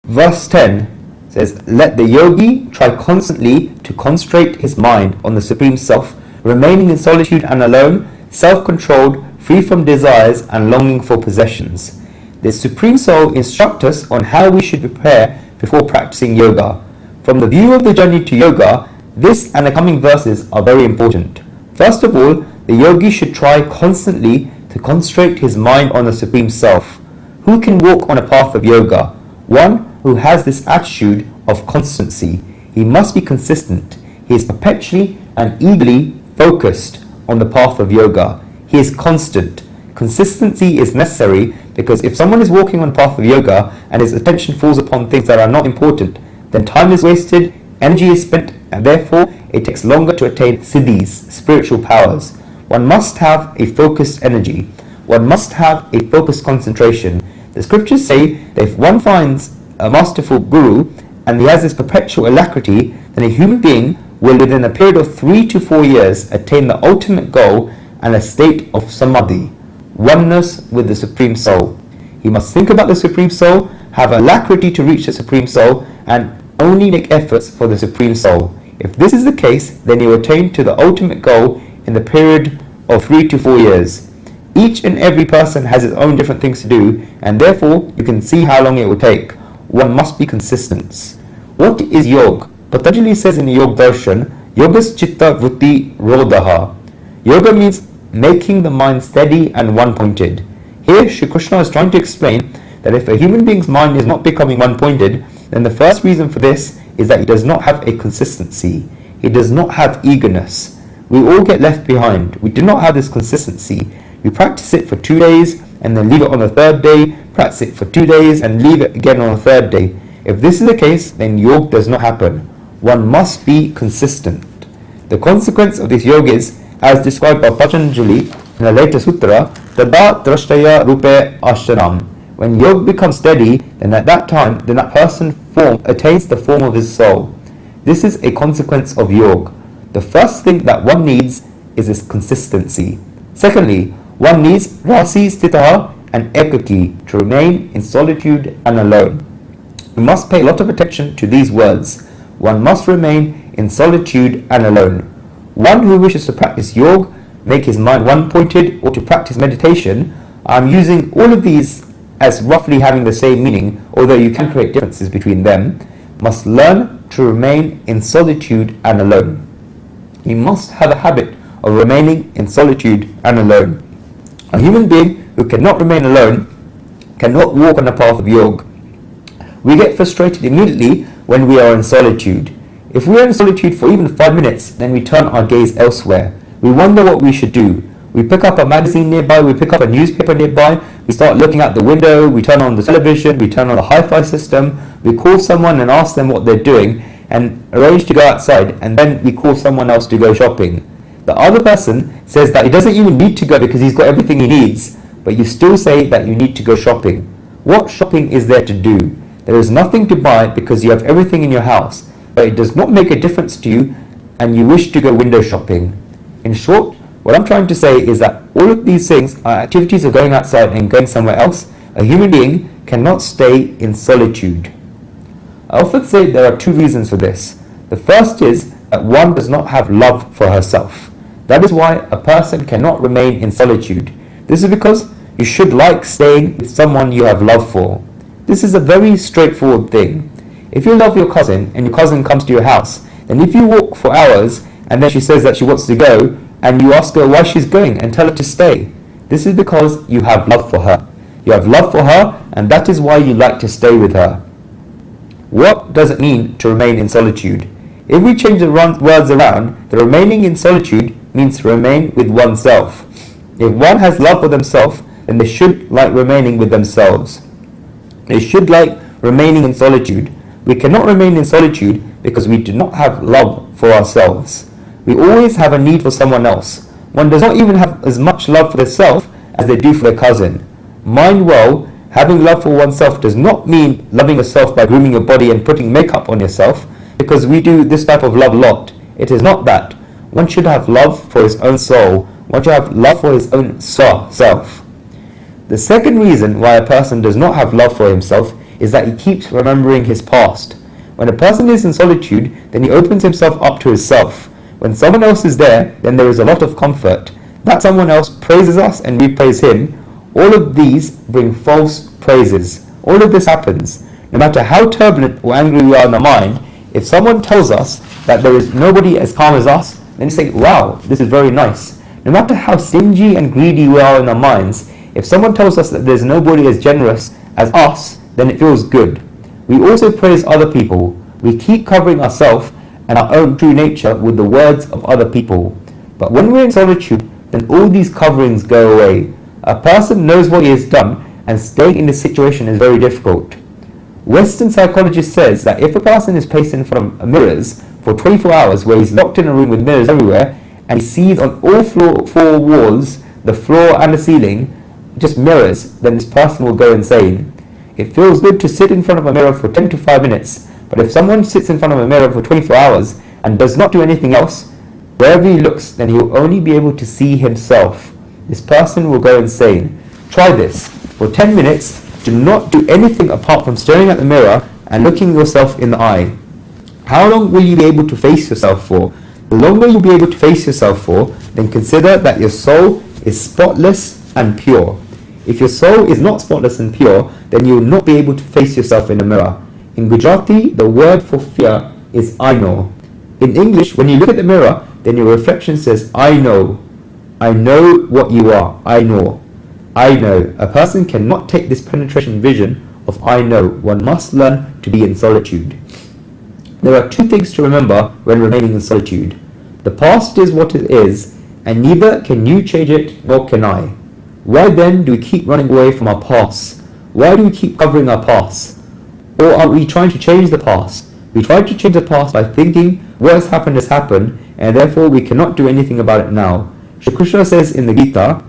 Verse 10 says, "Let the yogi try constantly to concentrate his mind on the Supreme Self, remaining in solitude and alone, self-controlled, free from desires and longing for possessions." The Supreme Soul instructs us on how we should prepare before practicing yoga. From the view of the journey to yoga, this and the coming verses are very important. First of all, the yogi should try constantly to concentrate his mind on the Supreme Self. Who can walk on a path of yoga? One who has this attitude of constancy. He must be consistent. He is perpetually and eagerly focused on the path of yoga. He is constant. Consistency is necessary because if someone is walking on the path of yoga and his attention falls upon things that are not important, then time is wasted, energy is spent, and therefore it takes longer to attain siddhis, spiritual powers. One must have a focused energy. One must have a focused concentration. The scriptures say that if one finds a masterful guru and he has this perpetual alacrity, then a human being will within a period of 3 to 4 years attain the ultimate goal and a state of samadhi, oneness with the Supreme Soul. He must think about the Supreme Soul, have alacrity to reach the Supreme Soul, and only make efforts for the Supreme Soul. If this is the case, then he will attain to the ultimate goal in the period of 3 to 4 years. Each and every person has his own different things to do, and therefore you can see how long it will take. One must be consistent. What is yoga? Patanjali says in the Yoga Darshan, Yogas Chitta Vritti Rodaha. Yoga means making the mind steady and one-pointed. Here Shri Krishna is trying to explain that if a human being's mind is not becoming one-pointed, then the first reason for this is that he does not have a consistency. He does not have eagerness. We all get left behind. We do not have this consistency. We practice it for 2 days and then leave it on the third day, practice it for 2 days and leave it again on the third day. If this is the case, then yoga does not happen. One must be consistent. The consequence of this yoga is, as described by Patanjali in the later sutra, Tada Drashtaya Rupe Ashtaram. When yoga becomes steady, then at that time, then that person attains the form of his soul. This is a consequence of yoga. The first thing that one needs is this consistency. Secondly, one needs rasi stitaha and ekaki, to remain in solitude and alone. We must pay a lot of attention to these words. One must remain in solitude and alone. One who wishes to practice yoga, make his mind one-pointed, or to practice meditation, I'm using all of these as roughly having the same meaning, although you can create differences between them, must learn to remain in solitude and alone. You must have a habit of remaining in solitude and alone. A human being who cannot remain alone cannot walk on the path of yoga. We get frustrated immediately when we are in solitude. If we are in solitude for even 5 minutes, then we turn our gaze elsewhere. We wonder what we should do. We pick up a magazine nearby, we pick up a newspaper nearby, we start looking out the window, we turn on the television, we turn on the hi-fi system, we call someone and ask them what they're doing and arrange to go outside, and then we call someone else to go shopping. The other person says that he doesn't even need to go because he's got everything he needs, but you still say that you need to go shopping. What shopping is there to do? There is nothing to buy because you have everything in your house, but it does not make a difference to you and you wish to go window shopping. In short, what I'm trying to say is that all of these things are activities of going outside and going somewhere else. A human being cannot stay in solitude. I often say there are 2 reasons for this. The first is that one does not have love for herself. That is why a person cannot remain in solitude. This is because you should like staying with someone you have love for. This is a very straightforward thing. If you love your cousin and your cousin comes to your house, then if you walk for hours and then she says that she wants to go, and you ask her why she's going and tell her to stay, this is because you have love for her. You have love for her, and that is why you like to stay with her. What does it mean to remain in solitude? If we change the words around, the remaining in solitude means to remain with oneself. If one has love for themselves, then they should like remaining with themselves. They should like remaining in solitude. We cannot remain in solitude because we do not have love for ourselves. We always have a need for someone else. One does not even have as much love for themselves as they do for their cousin. Mind well, having love for oneself does not mean loving yourself by grooming your body and putting makeup on yourself, because we do this type of love a lot. It is not that. One should have love for his own soul. One should have love for his own self. The second reason why a person does not have love for himself is that he keeps remembering his past. When a person is in solitude, then he opens himself up to himself. When someone else is there, then there is a lot of comfort. That someone else praises us and we praise him. All of these bring false praises. All of this happens. No matter how turbulent or angry we are in the mind, if someone tells us that there is nobody as calm as us, then you say, wow, this is very nice. No matter how stingy and greedy we are in our minds, if someone tells us that there's nobody as generous as us, then it feels good. We also praise other people. We keep covering ourselves and our own true nature with the words of other people. But when we're in solitude, then all these coverings go away. A person knows what he has done, and staying in this situation is very difficult. Western psychologist says that if a person is placed in front of mirrors for 24 hours, where he's locked in a room with mirrors everywhere, and he sees on all four walls, the floor and the ceiling, just mirrors, then this person will go insane. It feels good to sit in front of a mirror for 10 to 5 minutes, but if someone sits in front of a mirror for 24 hours and does not do anything else, wherever he looks, then he will only be able to see himself. This person will go insane. Try this. For 10 minutes, do not do anything apart from staring at the mirror and looking yourself in the eye. How long will you be able to face yourself for? The longer you'll be able to face yourself for, then consider that your soul is spotless and pure. If your soul is not spotless and pure, then you will not be able to face yourself in the mirror. In Gujarati, the word for fear is I know. In English, when you look at the mirror, then your reflection says, I know. I know what you are. I know. I know. A person cannot take this penetration vision of I know. One must learn to be in solitude. There are two things to remember when remaining in solitude. The past is what it is, and neither can you change it, nor can I. Why then do we keep running away from our past? Why do we keep covering our past? Or are we trying to change the past? We try to change the past by thinking what has happened, and therefore we cannot do anything about it now. Shri Krishna says in the Gita,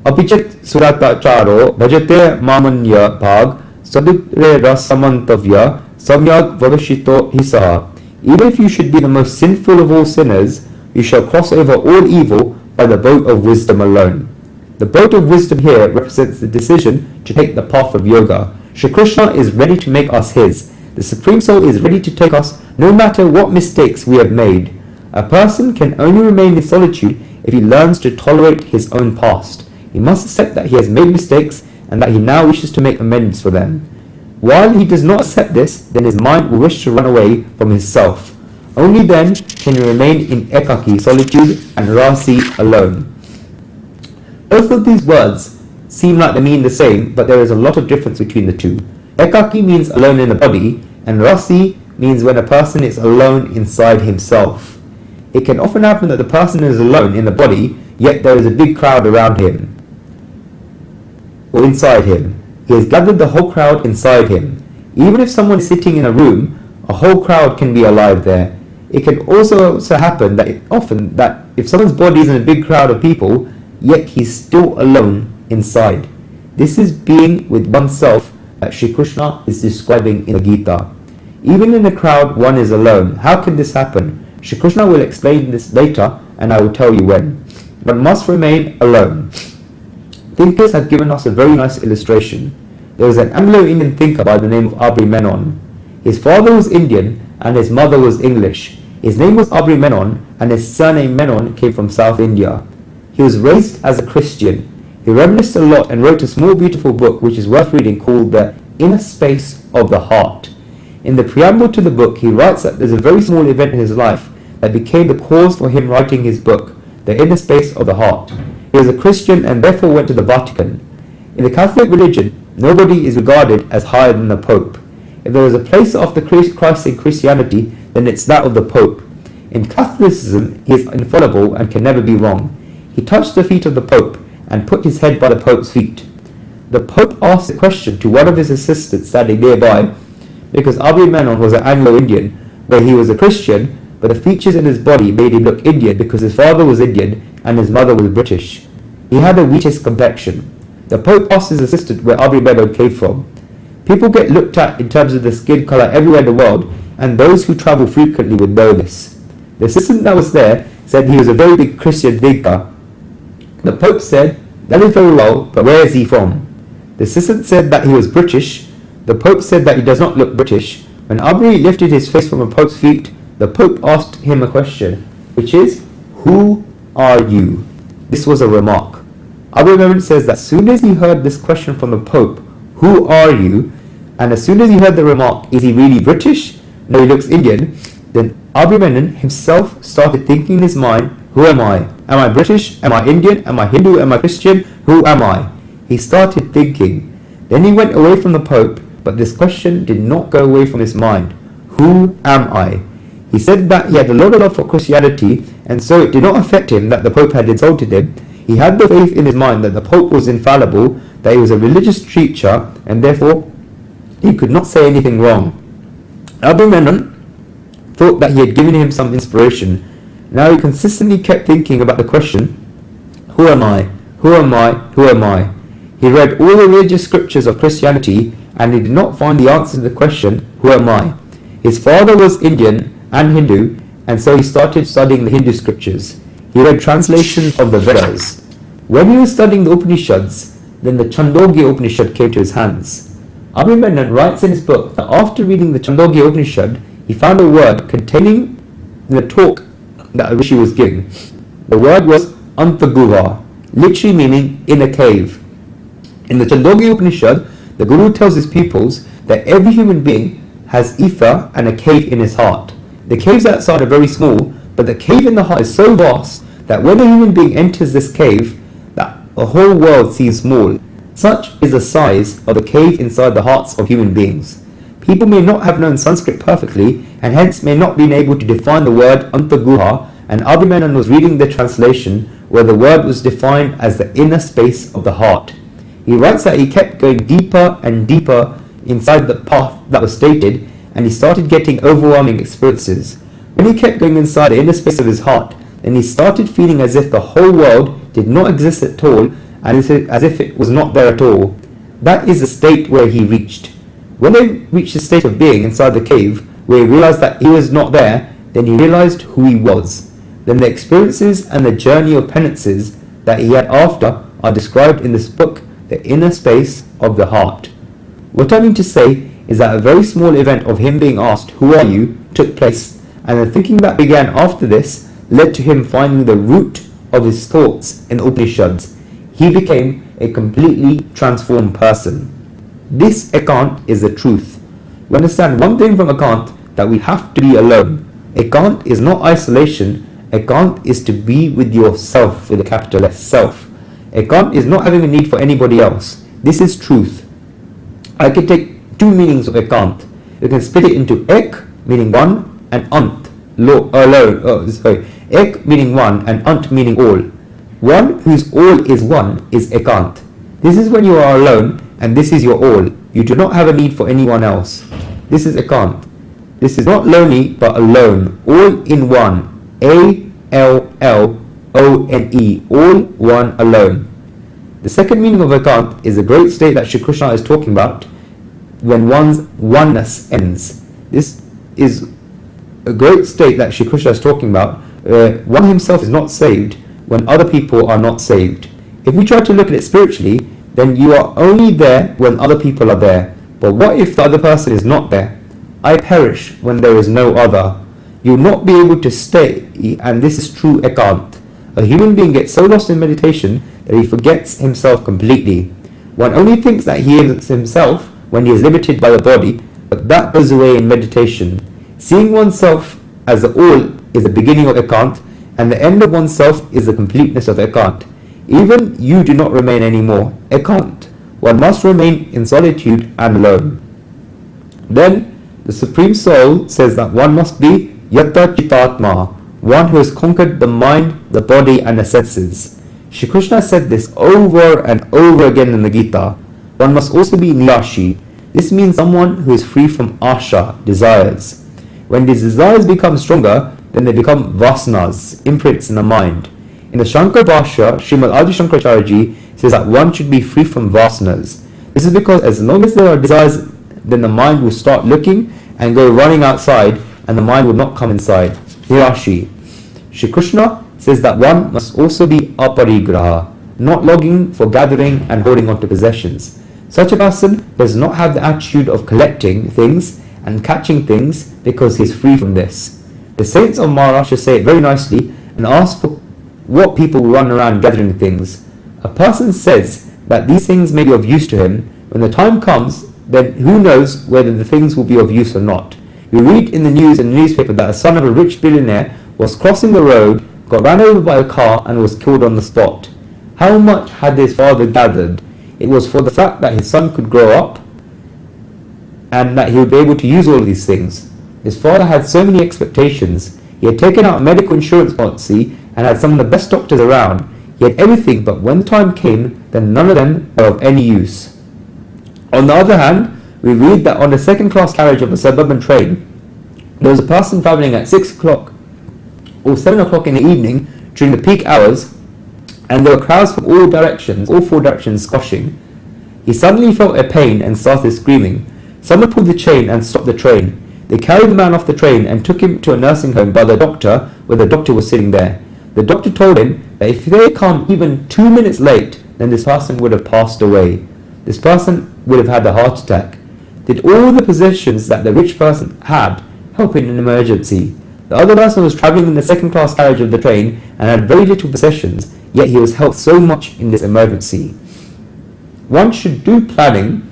Apichet surata charo bhajate mamanya bhag sadukre rasamantavya samyag vavashito hisaha. Even if you should be the most sinful of all sinners, you shall cross over all evil by the boat of wisdom alone. The boat of wisdom here represents the decision to take the path of yoga. Shri Krishna is ready to make us his. The Supreme Soul is ready to take us no matter what mistakes we have made. A person can only remain in solitude if he learns to tolerate his own past. He must accept that he has made mistakes and that he now wishes to make amends for them. While he does not accept this, then his mind will wish to run away from his self. Only then can he remain in ekaki, solitude, and rasi, alone. Both of these words seem like they mean the same, but there is a lot of difference between the two. Ekaki means alone in the body, and rasi means when a person is alone inside himself. It can often happen that the person is alone in the body, yet there is a big crowd around him, or inside him. He has gathered the whole crowd inside him. Even if someone is sitting in a room, a whole crowd can be alive there. It can also happen that if someone's body is in a big crowd of people, yet he's still alone inside. This is being with oneself that Shri Krishna is describing in the Gita. Even in a crowd, one is alone. How can this happen? Shri Krishna will explain this later, and I will tell you when. One must remain alone. Thinkers have given us a very nice illustration. There was an Anglo-Indian thinker by the name of Abri Menon. His father was Indian and his mother was English. His name was Abri Menon and his surname Menon came from South India. He was raised as a Christian. He reminisced a lot and wrote a small beautiful book which is worth reading called The Inner Space of the Heart. In the preamble to the book, he writes that there's a very small event in his life that became the cause for him writing his book, The Inner Space of the Heart. He was a Christian and therefore went to the Vatican. In the Catholic religion, nobody is regarded as higher than the Pope. If there is a place after Christ in Christianity, then it's that of the Pope. In Catholicism, he is infallible and can never be wrong. He touched the feet of the Pope and put his head by the Pope's feet. The Pope asked a question to one of his assistants standing nearby, because Abri Menon was an Anglo-Indian, where he was a Christian, but the features in his body made him look Indian because his father was Indian and his mother was British. He had a wheatish complexion. The Pope asked his assistant where Abri Menon came from. People get looked at in terms of their skin colour everywhere in the world, and those who travel frequently would know this. The assistant that was there said he was a very big Christian thinker. The Pope said, "That is very well, but where is he from?" The assistant said that he was British, The Pope said that he does not look British. When Aubrey lifted his face from the Pope's feet, the Pope asked him a question, which is, "Who are you?" This was a remark. Aubrey Memon says that as soon as he heard this question from the Pope, "Who are you?" and as soon as he heard the remark, "Is he really British? No, he looks Indian," then Aubrey Memon himself started thinking in his mind, "Who am I? Am I British? Am I Indian? Am I Hindu? Am I Christian? Who am I?" He started thinking. Then he went away from the Pope, but this question did not go away from his mind. Who am I? He said that he had a lot of love for Christianity, and so it did not affect him that the Pope had insulted him. He had the faith in his mind that the Pope was infallible, that he was a religious teacher, and therefore he could not say anything wrong. Aubrey Memon thought that he had given him some inspiration. Now he consistently kept thinking about the question, "Who am I? Who am I? Who am I?" He read all the religious scriptures of Christianity, and he did not find the answer to the question, "Who am I?" His father was Indian and Hindu, and so he started studying the Hindu scriptures. He read translations of the Vedas. When he was studying the Upanishads, then the Chandogya Upanishad came to his hands. Aubrey Memon writes in his book that after reading the Chandogya Upanishad, he found a word containing the talk that a rishi was giving. The word was Antaguha, literally meaning in a cave. In the Chandogya Upanishad, the Guru tells his pupils that every human being has ether and a cave in his heart. The caves outside are very small, but the cave in the heart is so vast that when a human being enters this cave, that the whole world seems small. Such is the size of the cave inside the hearts of human beings. People may not have known Sanskrit perfectly, and hence may not been able to define the word Antaguha, and Aubrey Memon was reading the translation where the word was defined as the inner space of the heart. He writes that he kept going deeper and deeper inside the path that was stated, and he started getting overwhelming experiences. When he kept going inside the inner space of his heart, then he started feeling as if the whole world did not exist at all, and as if it was not there at all. That is the state where he reached. When he reached the state of being inside the cave, where he realized that he was not there, then he realized who he was. Then the experiences and the journey of penances that he had after are described in this book, The Inner Space of the Heart. What I mean to say is that a very small event of him being asked, "Who are you?" took place, and the thinking that began after this led to him finding the root of his thoughts in the Upanishads. He became a completely transformed person. This ekant is the truth. We understand one thing from ekant, that we have to be alone. Ekant is not isolation. Ekant is to be with yourself, with a capital S, self. Ekant is not having a need for anybody else. This is truth. I can take two meanings of ekant. You can split it into ek, meaning one, and ant, alone. Ek meaning one, and ant meaning all. One whose all is one is ekant. This is when you are alone, and this is your all. You do not have a need for anyone else. This is ekant. This is not lonely, but alone, all in one. A-L-L-O-N-E, all one alone. The second meaning of ekant is the great state that Shri Krishna is talking about when one's oneness ends. This is a great state that Shri Krishna is talking about, one himself is not saved when other people are not saved. If we try to look at it spiritually, then you are only there when other people are there. But what if the other person is not there? I perish when there is no other. You will not be able to stay, and this is true ekant. A human being gets so lost in meditation that he forgets himself completely. One only thinks that he is himself when he is limited by the body, but that goes away in meditation. Seeing oneself as the all is the beginning of ekant, and the end of oneself is the completeness of ekant. Even you do not remain anymore ekant. One must remain in solitude and alone. Then the Supreme Soul says that one must be Yata Chitatma, one who has conquered the mind, the body and the senses. Shri Krishna said this over and over again in the Gita. One must also be Niyashi. This means someone who is free from asha, desires. When these desires become stronger, then they become vasanas, imprints in the mind. In the Shankar Bhashya, Srimad Adi Shankaracharya Ji says that one should be free from vasanas. This is because as long as there are desires, then the mind will start looking and go running outside, and the mind will not come inside. Niyashi. Shri Krishna says that one must also be aparigraha, not longing for gathering and holding on to possessions. Such a person does not have the attitude of collecting things and catching things because he is free from this. The saints of Maharashtra say it very nicely and ask for what people run around gathering things. A person says that these things may be of use to him. When the time comes, then who knows whether the things will be of use or not. We read in the news in the newspaper that a son of a rich billionaire was crossing the road, got ran over by a car and was killed on the spot. How much had his father gathered? It was for the fact that his son could grow up and that he would be able to use all of these things. His father had so many expectations. He had taken out a medical insurance policy and had some of the best doctors around. He had everything, but when the time came, then none of them were of any use. On the other hand, we read that on the second class carriage of a suburban train, there was a person travelling at 6 o'clock or 7 o'clock in the evening during the peak hours, and there were crowds from all directions, all four directions squashing. He suddenly felt a pain and started screaming. Someone pulled the chain and stopped the train. They carried the man off the train and took him to a nursing home by the doctor, where the doctor was sitting there. The doctor told him that if they had come even 2 minutes late, then this person would have passed away. This person would have had a heart attack. Did all the possessions that the rich person had help in an emergency? The other person was travelling in the second class carriage of the train and had very little possessions, yet he was helped so much in this emergency. One should do planning,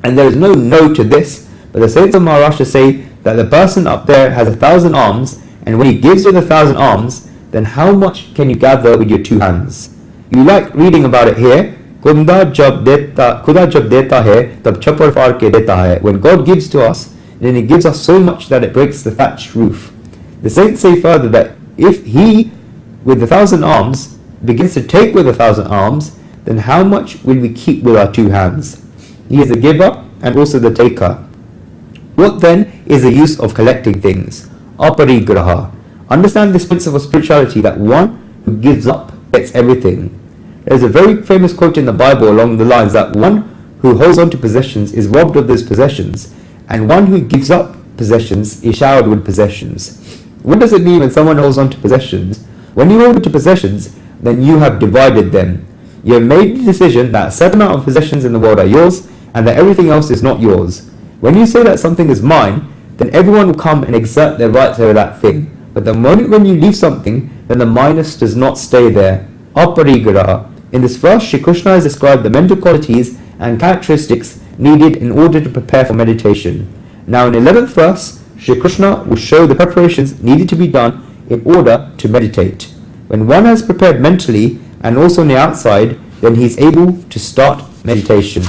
and there is no no to this, but the saints of Maharashtra say that the person up there has 1,000 arms, and when he gives you the 1,000 arms, then how much can you gather with your two hands? You like reading about it here. Khuda jab deta hai, tab chapar far ke deta hai. When God gives to us, then He gives us so much that it breaks the thatched roof. The saints say further that if He, with 1,000 arms, begins to take with 1,000 arms, then how much will we keep with our two hands? He is the giver and also the taker. What then is the use of collecting things? Aparigraha. Understand this principle of spirituality, that one who gives up gets everything. There is a very famous quote in the Bible along the lines that one who holds on to possessions is robbed of those possessions, and one who gives up possessions is showered with possessions. What does it mean when someone holds on to possessions? When you hold on to possessions, then you have divided them. You have made the decision that a certain amount of possessions in the world are yours, and that everything else is not yours. When you say that something is mine, then everyone will come and exert their rights over that thing. But the moment when you leave something, then the minus does not stay there. Aparigraha. In this verse, Shri Krishna has described the mental qualities and characteristics needed in order to prepare for meditation. Now in the 11th verse, Shri Krishna will show the preparations needed to be done in order to meditate. When one has prepared mentally and also on the outside, then he is able to start meditation.